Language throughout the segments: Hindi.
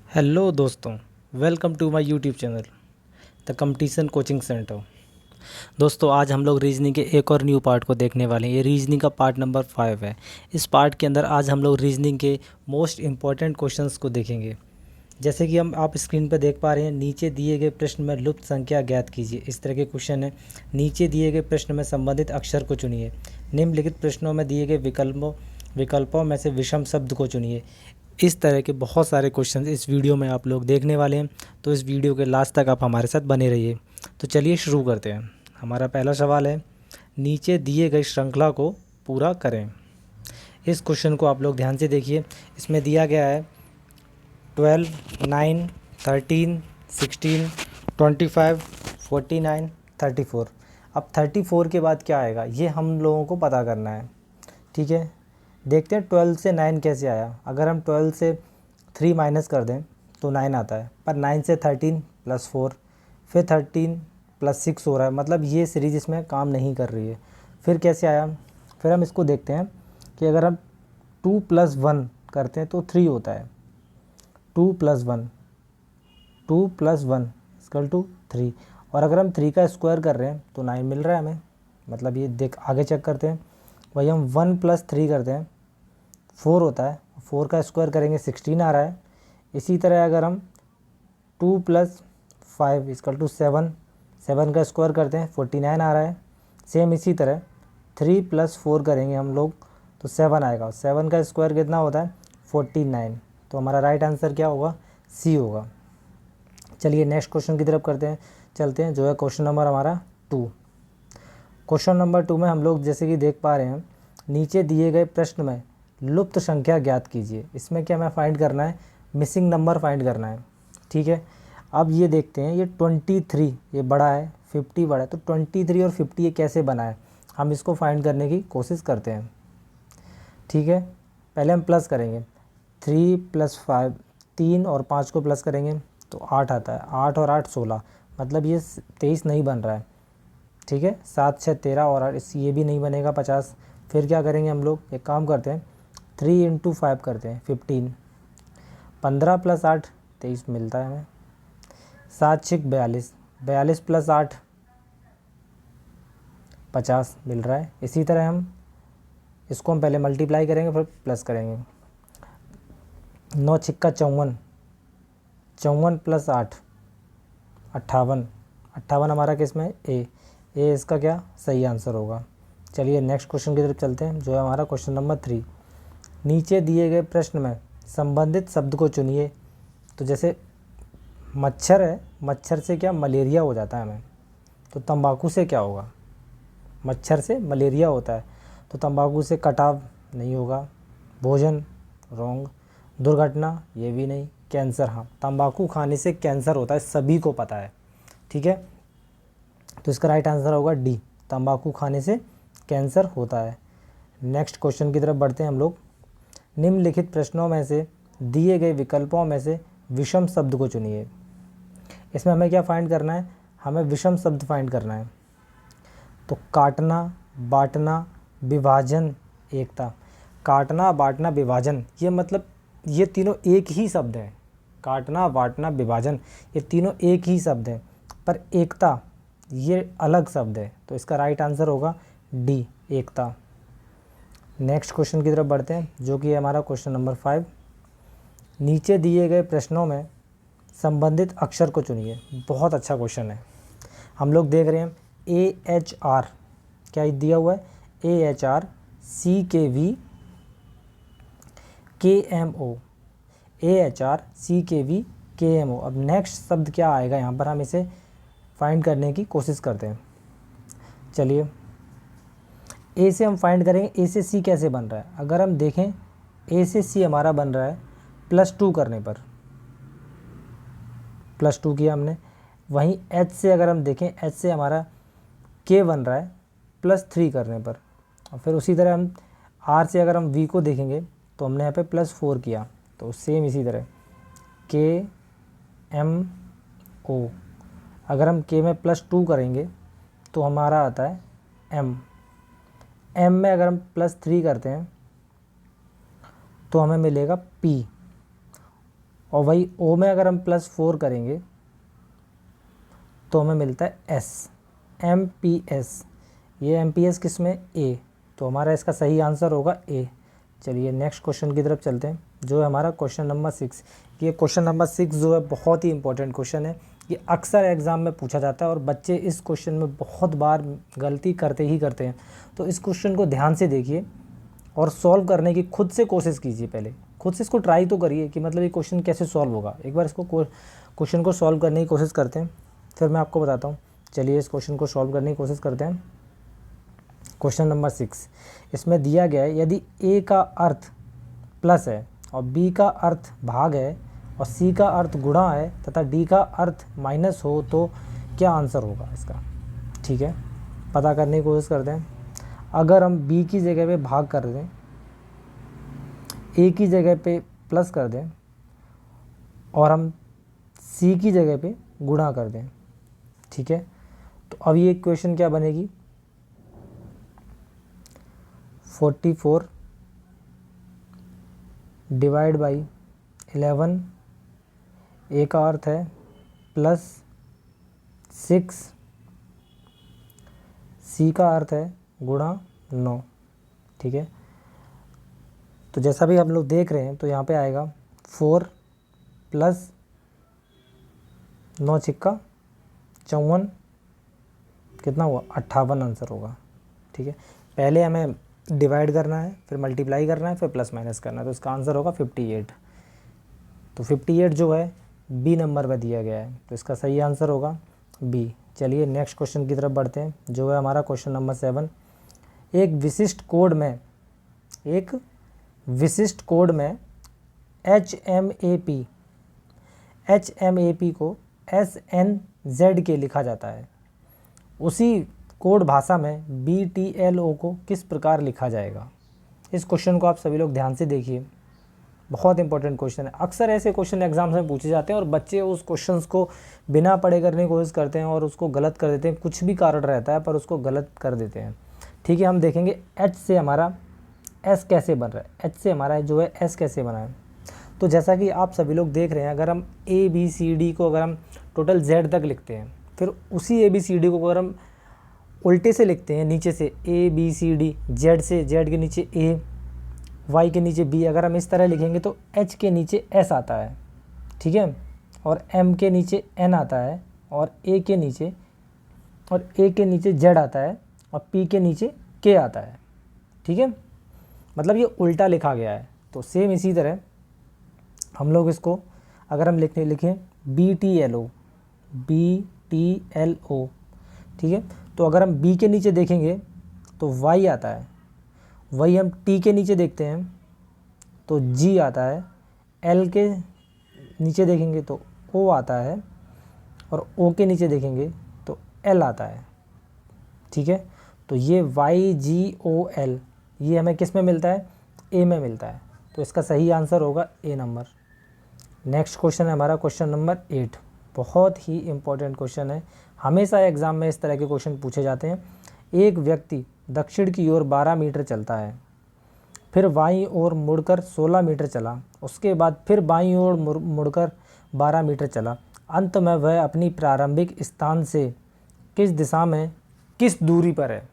हेलो दोस्तों, welcome to my YouTube channel the competition coaching centre. दोस्तों, आज हम लोग रीजनिंग के एक और न्यू पार्ट को देखने वाले हैं। ये रीजनिंग का पार्ट नंबर 5 है। इस पार्ट के अंदर आज हम लोग रीजनिंग के मोस्ट इम्पॉर्टेंट क्वेश्चंस को देखेंगे। जैसे कि हम आप स्क्रीन पर देख पा रहे हैं, नीचे दिए गए प्रश्न में लुप्त संख्या ज्ञात कीजिए, इस तरह के क्वेश्चन है। नीचे दिए गए प्रश्न में संबंधित अक्षर को चुनिए। निम्नलिखित प्रश्नों में दिए गए विकल्पों में से विषम शब्द को चुनिए। इस तरह के बहुत सारे क्वेश्चन इस वीडियो में आप लोग देखने वाले हैं, तो इस वीडियो के लास्ट तक आप हमारे साथ बने रहिए। तो चलिए शुरू करते हैं। हमारा पहला सवाल है, नीचे दिए गई श्रृंखला को पूरा करें। इस क्वेश्चन को आप लोग ध्यान से देखिए। इसमें दिया गया है 12, 9, 13, 16, 25, 49, 34। अब 34 के बाद क्या आएगा ये हम लोगों को पता करना है। ठीक है, देखते हैं 12 से 9 कैसे आया। अगर हम 12 से 3 माइनस कर दें तो 9 आता है, पर 9 से 13 प्लस 4, फिर 13 प्लस 6 हो रहा है, मतलब ये सीरीज़ इसमें काम नहीं कर रही है। फिर कैसे आया, फिर हम इसको देखते हैं कि अगर हम 2 + 1 करते हैं तो 3 होता है। 2 + 1, 2 + 1 = 3। और अगर हम 3 का स्क्वायर कर रहे हैं तो 9 मिल रहा है हमें, मतलब ये देख आगे चेक करते हैं। वही हम 1 + 3 करते हैं 4 होता है, 4 का स्क्वायर करेंगे 16 आ रहा है। इसी तरह अगर हम 2 + 5 = 7, 7 का स्क्वायर करते हैं 49 आ रहा है। सेम इसी तरह 3 + 4 करेंगे हम लोग तो 7 आएगा। 7 का स्क्वायर कितना होता है 49। तो हमारा राइट आंसर क्या होगा, सी होगा। चलिए नेक्स्ट क्वेश्चन की तरफ चलते हैं, जो है क्वेश्चन नंबर हमारा 2। क्वेश्चन नंबर 2 में हम लोग जैसे कि देख पा रहे हैं, नीचे दिए गए प्रश्न में लुप्त संख्या ज्ञात कीजिए। इसमें क्या हमें फाइंड करना है, मिसिंग नंबर फाइंड करना है। ठीक है, अब ये देखते हैं, ये 23 ये बड़ा है, 50 बड़ा है, तो 23 और 50 ये कैसे बना है, हम इसको फाइंड करने की कोशिश करते हैं। ठीक है, पहले हम प्लस करेंगे। 3 + 5, 3 और 5 को प्लस करेंगे तो 8 आता है। 8 और 8 16, मतलब ये 23 नहीं बन रहा है। ठीक है, 7 6 13 और 8 ये भी नहीं बनेगा 50। फिर क्या करेंगे हम लोग, एक काम करते हैं, 3 × 5 करते हैं 15। 15 + 8 23 मिलता है हमें। 7 6 42, 42 + 8 50 मिल रहा है। इसी तरह हम इसको हम पहले मल्टीप्लाई करेंगे फिर प्लस करेंगे। 9 6 54, 54 + 8 58, 58 हमारा किस में ए इसका क्या सही आंसर होगा। चलिए नेक्स्ट क्वेश्चन की तरफ चलते हैं, जो है हमारा क्वेश्चन नंबर 3। नीचे दिए गए प्रश्न में संबंधित शब्द को चुनिए। तो जैसे मच्छर है, मच्छर से क्या मलेरिया हो जाता है हमें, तो तंबाकू से क्या होगा, मच्छर से मलेरिया होता है, तो तंबाकू से कटाव नहीं होगा। भोजन रॉन्ग, दुर्घटना ये भी नहीं, कैंसर हाँ, तंबाकू खाने से कैंसर होता है, सभी को पता है। ठीक है, तो इसका राइट आंसर होगा डी, तंबाकू खाने से कैंसर होता है। नेक्स्ट क्वेश्चन की तरफ बढ़ते हैं हम लोग। निम्नलिखित प्रश्नों में से दिए गए विकल्पों में से विषम शब्द को चुनिए। इसमें हमें क्या फाइंड करना है, हमें विषम शब्द फाइंड करना है। तो काटना, बांटना, विभाजन, एकता। काटना, बांटना, विभाजन, ये मतलब ये तीनों एक ही शब्द हैं। काटना, बांटना, विभाजन ये तीनों एक ही शब्द हैं, पर एकता ये अलग शब्द है। तो इसका राइट आंसर होगा डी, एकता। नेक्स्ट क्वेश्चन की तरफ बढ़ते हैं, जो कि है हमारा क्वेश्चन नंबर 5। नीचे दिए गए प्रश्नों में संबंधित अक्षर को चुनिए। बहुत अच्छा क्वेश्चन है। हम लोग देख रहे हैं AHR क्या दिया हुआ है, AHR CKV KMO, AHR CKV KMO। अब नेक्स्ट शब्द क्या आएगा यहाँ पर, हम इसे फाइंड करने की कोशिश करते हैं। चलिए ए से हम फाइंड करेंगे, ए से सी कैसे बन रहा है। अगर हम देखें ए से सी हमारा बन रहा है +2 करने पर, +2 किया हमने। वहीं एच से अगर हम देखें, एच से हमारा के बन रहा है +3 करने पर। और फिर उसी तरह हम आर से अगर हम वी को देखेंगे तो हमने यहाँ पे +4 किया। तो सेम इसी तरह KMO, अगर हम के में +2 करेंगे तो हमारा आता है एम में अगर हम +3 करते हैं तो हमें मिलेगा P। और वही ओ में अगर हम +4 करेंगे तो हमें मिलता है एस, MPS। ये MPS किस में, ए, तो हमारा इसका सही आंसर होगा ए। चलिए नेक्स्ट क्वेश्चन की तरफ चलते हैं, जो है हमारा क्वेश्चन नंबर 6। ये क्वेश्चन नंबर 6 जो है बहुत ही इंपॉर्टेंट क्वेश्चन है। ये अक्सर एग्ज़ाम में पूछा जाता है और बच्चे इस क्वेश्चन में बहुत बार गलती करते ही करते हैं। तो इस क्वेश्चन को ध्यान से देखिए और सॉल्व करने की खुद से कोशिश कीजिए। पहले खुद से इसको ट्राई तो करिए कि मतलब ये क्वेश्चन कैसे सॉल्व होगा। एक बार इसको क्वेश्चन को सॉल्व करने की कोशिश करते हैं, फिर मैं आपको बताता हूँ। चलिए इस क्वेश्चन को सॉल्व करने की कोशिश करते हैं। क्वेश्चन नंबर 6, इसमें दिया गया है यदि ए का अर्थ प्लस है और बी का अर्थ भाग है और सी का अर्थ गुणा है तथा डी का अर्थ माइनस हो तो क्या आंसर होगा इसका। ठीक है, पता करने की कोशिश करते हैं। अगर हम बी की जगह पे भाग कर दें, ए की जगह पे प्लस कर दें और हम सी की जगह पे गुणा कर दें, ठीक है, तो अब ये इक्वेशन क्या बनेगी, 44 डिवाइड बाई 11, ए का अर्थ है +6, सी का अर्थ है गुणा 9। ठीक है, तो जैसा भी हम लोग देख रहे हैं तो यहाँ पे आएगा 4 + 9 × 54, कितना हुआ 58 आंसर होगा। ठीक है, पहले हमें डिवाइड करना है, फिर मल्टीप्लाई करना है, फिर प्लस माइनस करना है, तो इसका आंसर होगा 58। तो 58 जो है बी नंबर पर दिया गया है, तो इसका सही आंसर होगा बी। चलिए नेक्स्ट क्वेश्चन की तरफ बढ़ते हैं, जो है हमारा क्वेश्चन नंबर 7। एक विशिष्ट कोड में HMAP को SNZ के लिखा जाता है, उसी कोड भाषा में BTLO को किस प्रकार लिखा जाएगा। इस क्वेश्चन को आप सभी लोग ध्यान से देखिए, बहुत इंपॉर्टेंट क्वेश्चन है। अक्सर ऐसे क्वेश्चन एग्जाम्स में पूछे जाते हैं और बच्चे उस क्वेश्चंस को बिना पढ़े करने की कोशिश करते हैं और उसको गलत कर देते हैं। कुछ भी कारण रहता है पर उसको गलत कर देते हैं। ठीक है, हम देखेंगे H से हमारा S कैसे बन रहा है, H से हमारा जो है S कैसे बना है। तो जैसा कि आप सभी लोग देख रहे हैं, अगर हम ABCD को अगर हम टोटल Z तक लिखते हैं, फिर उसी ABCD को अगर हम उल्टे से लिखते हैं, नीचे से ABCD, Z से Z के नीचे A, Y के नीचे B, अगर हम इस तरह लिखेंगे तो H के नीचे S आता है, ठीक है, और M के नीचे N आता है, और A के नीचे Z आता है, और P के नीचे K आता है। ठीक है, मतलब ये उल्टा लिखा गया है। तो सेम इसी तरह हम लोग इसको अगर हम लिखें BTLO, ठीक है, तो अगर हम B के नीचे देखेंगे तो Y आता है, वही हम T के नीचे देखते हैं तो G आता है, L के नीचे देखेंगे तो O आता है, और O के नीचे देखेंगे तो L आता है। ठीक है, तो ये YGOL ये हमें किस में मिलता है, A में मिलता है, तो इसका सही आंसर होगा A नंबर। नेक्स्ट क्वेश्चन है हमारा क्वेश्चन नंबर 8, बहुत ही इम्पोर्टेंट क्वेश्चन है। हमेशा एग्ज़ाम में इस तरह के क्वेश्चन पूछे जाते हैं। एक व्यक्ति दक्षिण की ओर 12 मीटर चलता है, फिर बाईं ओर मुड़कर 16 मीटर चला, उसके बाद फिर बाईं ओर मुड़कर 12 मीटर चला। अंत में वह अपनी प्रारंभिक स्थान से किस दिशा में किस दूरी पर है।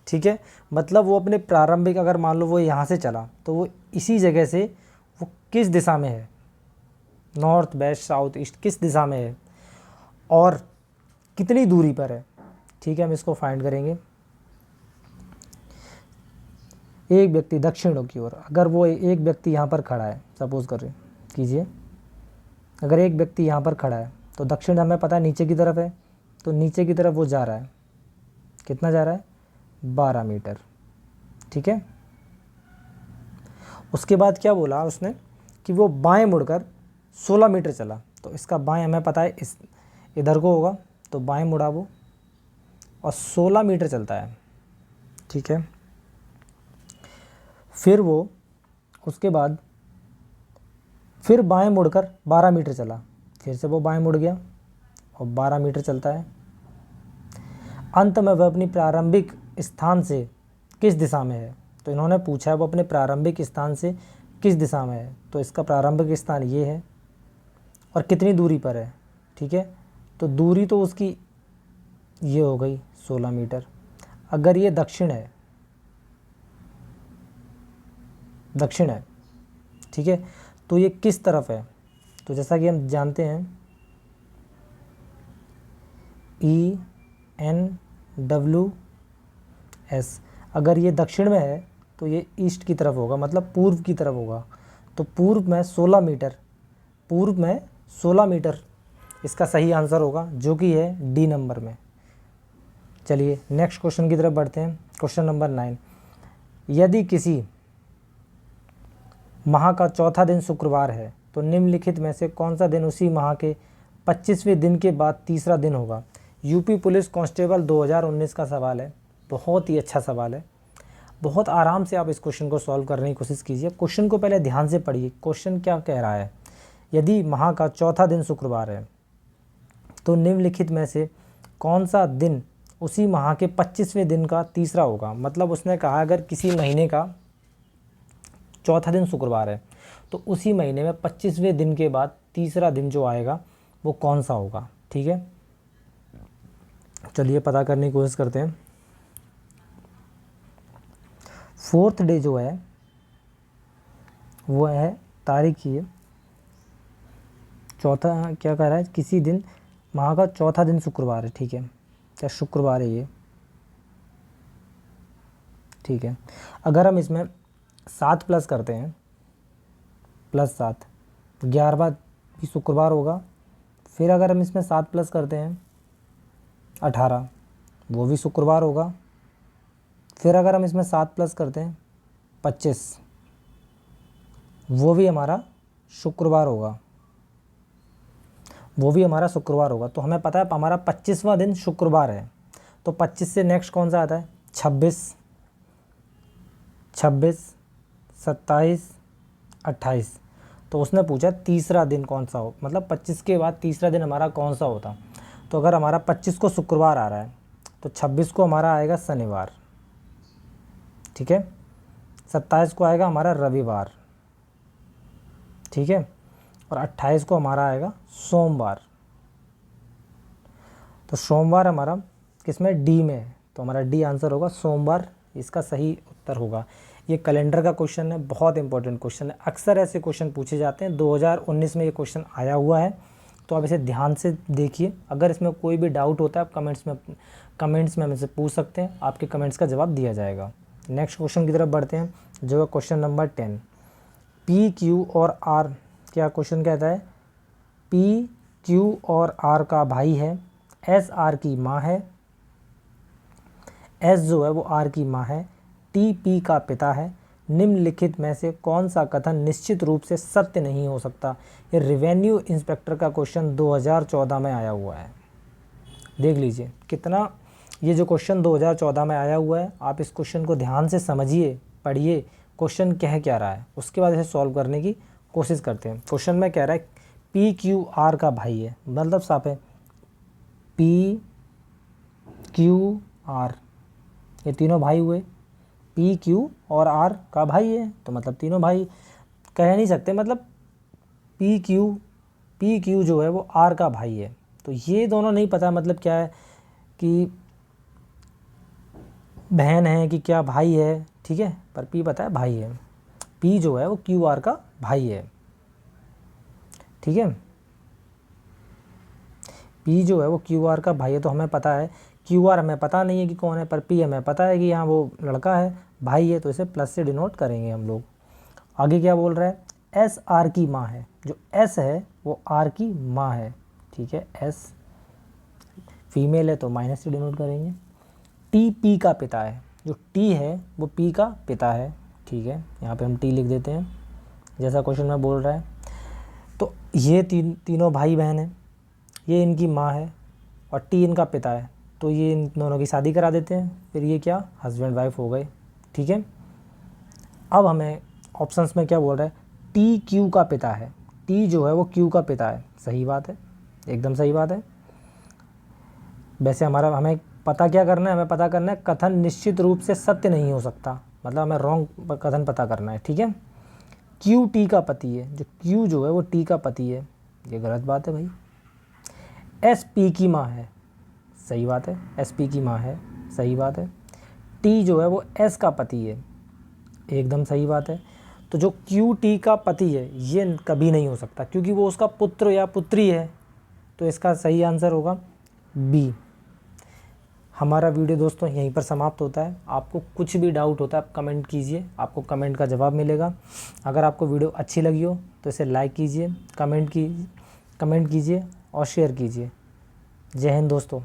ठीक है, मतलब वो अपने प्रारंभिक, अगर मान लो वो यहाँ से चला तो वो इसी जगह से वो किस दिशा में है, नॉर्थ, वेस्ट, साउथ, ईस्ट, किस दिशा में है और कितनी दूरी पर है। ठीक है, हम इसको फाइंड करेंगे। एक व्यक्ति दक्षिण की ओर, अगर वो एक व्यक्ति यहाँ पर खड़ा है, सपोज कर कीजिए, अगर एक व्यक्ति यहाँ पर खड़ा है तो दक्षिण हमें पता है नीचे की तरफ है, तो नीचे की तरफ वो जा रहा है, कितना जा रहा है, 12 मीटर। ठीक है, उसके बाद क्या बोला उसने कि वो बाएं मुड़कर 16 मीटर चला, तो इसका बाएं हमें पता है इस इधर को होगा, तो बाएं मुड़ा वो और 16 मीटर चलता है। ठीक है, फिर वो उसके बाद फिर बाएं मुड़कर 12 मीटर चला, फिर से वो बाएं मुड़ गया और 12 मीटर चलता है। अंत में वह अपनी प्रारंभिक स्थान से किस दिशा में है, तो इन्होंने पूछा है वो अपने प्रारंभिक स्थान से किस दिशा में है, तो इसका प्रारंभिक स्थान ये है, और कितनी दूरी पर है, ठीक है। तो दूरी तो उसकी ये हो गई 16 मीटर। अगर ये दक्षिण है, दक्षिण है, ठीक है, तो ये किस तरफ है? तो जैसा कि हम जानते हैं ENWS, अगर ये दक्षिण में है तो ये ईस्ट की तरफ होगा, मतलब पूर्व की तरफ होगा। तो पूर्व में 16 मीटर, पूर्व में 16 मीटर इसका सही आंसर होगा, जो कि है डी नंबर में। चलिए नेक्स्ट क्वेश्चन की तरफ बढ़ते हैं। क्वेश्चन नंबर 9, यदि किसी माह का चौथा दिन शुक्रवार है तो निम्नलिखित में से कौन सा दिन उसी माह के 25वें दिन के बाद तीसरा दिन होगा? यूपी पुलिस कांस्टेबल 2019 का सवाल है। बहुत ही अच्छा सवाल है, बहुत आराम से आप इस क्वेश्चन को सॉल्व करने की कोशिश कीजिए। क्वेश्चन को पहले ध्यान से पढ़िए, क्वेश्चन क्या कह रहा है। यदि माह का चौथा दिन शुक्रवार है तो निम्नलिखित में से कौन सा दिन उसी माह के 25वें दिन का तीसरा होगा? मतलब उसने कहा अगर किसी महीने का चौथा दिन शुक्रवार है तो उसी महीने में 25वें दिन के बाद तीसरा दिन जो आएगा वो कौन सा होगा, ठीक है। चलिए पता करने की कोशिश करते हैं। फोर्थ डे जो है वो है, तारीख ये चौथा क्या कह रहा है, किसी दिन माह का चौथा दिन शुक्रवार है, ठीक है, क्या शुक्रवार है ये, ठीक है। अगर हम इसमें 7 प्लस करते हैं, +7, 11वां भी शुक्रवार होगा। फिर अगर हम इसमें 7 प्लस करते हैं 18, वो भी शुक्रवार होगा। फिर अगर हम इसमें 7 प्लस करते हैं 25, वो भी हमारा शुक्रवार होगा, वो भी हमारा शुक्रवार होगा। तो हमें पता है हमारा 25वां दिन शुक्रवार है। तो 25 से नेक्स्ट कौन सा आता है? 26, 27, 28। तो उसने पूछा तीसरा दिन कौन सा हो, मतलब 25 के बाद तीसरा दिन हमारा कौन सा होता। तो अगर हमारा 25 को शुक्रवार आ रहा है तो 26 को हमारा आएगा शनिवार, ठीक है। 27 को आएगा हमारा रविवार, ठीक है। और 28 को हमारा आएगा सोमवार। तो सोमवार हमारा किसमें? डी में है। तो हमारा डी आंसर होगा सोमवार, इसका सही उत्तर होगा। ये कैलेंडर का क्वेश्चन है, बहुत इंपॉर्टेंट क्वेश्चन है। अक्सर ऐसे क्वेश्चन पूछे जाते हैं, 2019 में ये क्वेश्चन आया हुआ है। तो आप इसे ध्यान से देखिए। अगर इसमें कोई भी डाउट होता है आप कमेंट्स में मुझसे पूछ सकते हैं, आपके कमेंट्स का जवाब दिया जाएगा। नेक्स्ट क्वेश्चन की तरफ बढ़ते हैं, जो है क्वेश्चन नंबर 10। पी क्यू और आर, क्या क्वेश्चन कहता है? पी क्यू और आर का भाई है, एस आर की माँ है, एस जो है वो आर की माँ है, टी पी का पिता है। निम्नलिखित में से कौन सा कथन निश्चित रूप से सत्य नहीं हो सकता? ये रेवेन्यू इंस्पेक्टर का क्वेश्चन 2014 में आया हुआ है। देख लीजिए कितना, ये जो क्वेश्चन 2014 में आया हुआ है, आप इस क्वेश्चन को ध्यान से समझिए, पढ़िए क्वेश्चन कह क्या रहा है, उसके बाद इसे सॉल्व करने की कोशिश करते हैं। क्वेश्चन में कह रहा है पी क्यू आर का भाई है, मतलब साफ है पी क्यू आर, ये तीनों भाई हुए। पी क्यू और आर का भाई है तो मतलब तीनों भाई, कह नहीं सकते मतलब पी क्यू जो है वो आर का भाई है। तो ये दोनों नहीं पता मतलब क्या है, कि बहन है कि क्या भाई है, ठीक है, पर पी पता है भाई है। पी जो है वो क्यू आर का भाई है, ठीक है। पी जो है वो क्यू आर का भाई है, तो हमें पता है क्यू आर हमें पता नहीं है कि कौन है, पर पी हमें पता है कि यहाँ वो लड़का है, भाई है, तो इसे प्लस से डिनोट करेंगे हम लोग। आगे क्या बोल रहा है? एस आर की माँ है, जो एस है वो आर की माँ है, ठीक है। एस फीमेल है तो माइनस से डिनोट करेंगे। टी पी का पिता है, जो टी है वो पी का पिता है, ठीक है, यहाँ पे हम टी लिख देते हैं जैसा क्वेश्चन में बोल रहा है। तो ये तीनों भाई बहन हैं, ये इनकी माँ है और टी इनका पिता है, तो ये इन दोनों की शादी करा देते हैं, फिर ये क्या हस्बैंड वाइफ हो गए, ठीक है। अब हमें ऑप्शंस में क्या बोल रहा है? टी क्यू का पिता है, टी जो है वो क्यू का पिता है, सही बात है, एकदम सही बात है। वैसे हमें पता क्या करना है? हमें पता करना है कथन निश्चित रूप से सत्य नहीं हो सकता, मतलब हमें रॉन्ग कथन पता करना है, ठीक है। क्यू टी का पति है, जो क्यू जो है वो टी का पति है, ये गलत बात है भाई। एस पी की माँ है, सही बात है, एस पी की माँ है, सही बात है। टी जो है वो एस का पति है, एकदम सही बात है। तो जो क्यू टी का पति है ये कभी नहीं हो सकता, क्योंकि वो उसका पुत्र या पुत्री है। तो इसका सही आंसर होगा बी। हमारा वीडियो दोस्तों यहीं पर समाप्त होता है। आपको कुछ भी डाउट होता है आप कमेंट कीजिए, आपको कमेंट का जवाब मिलेगा। अगर आपको वीडियो अच्छी लगी हो तो इसे लाइक कीजिए, कमेंट कीजिए और शेयर कीजिए। जय हिंद दोस्तों।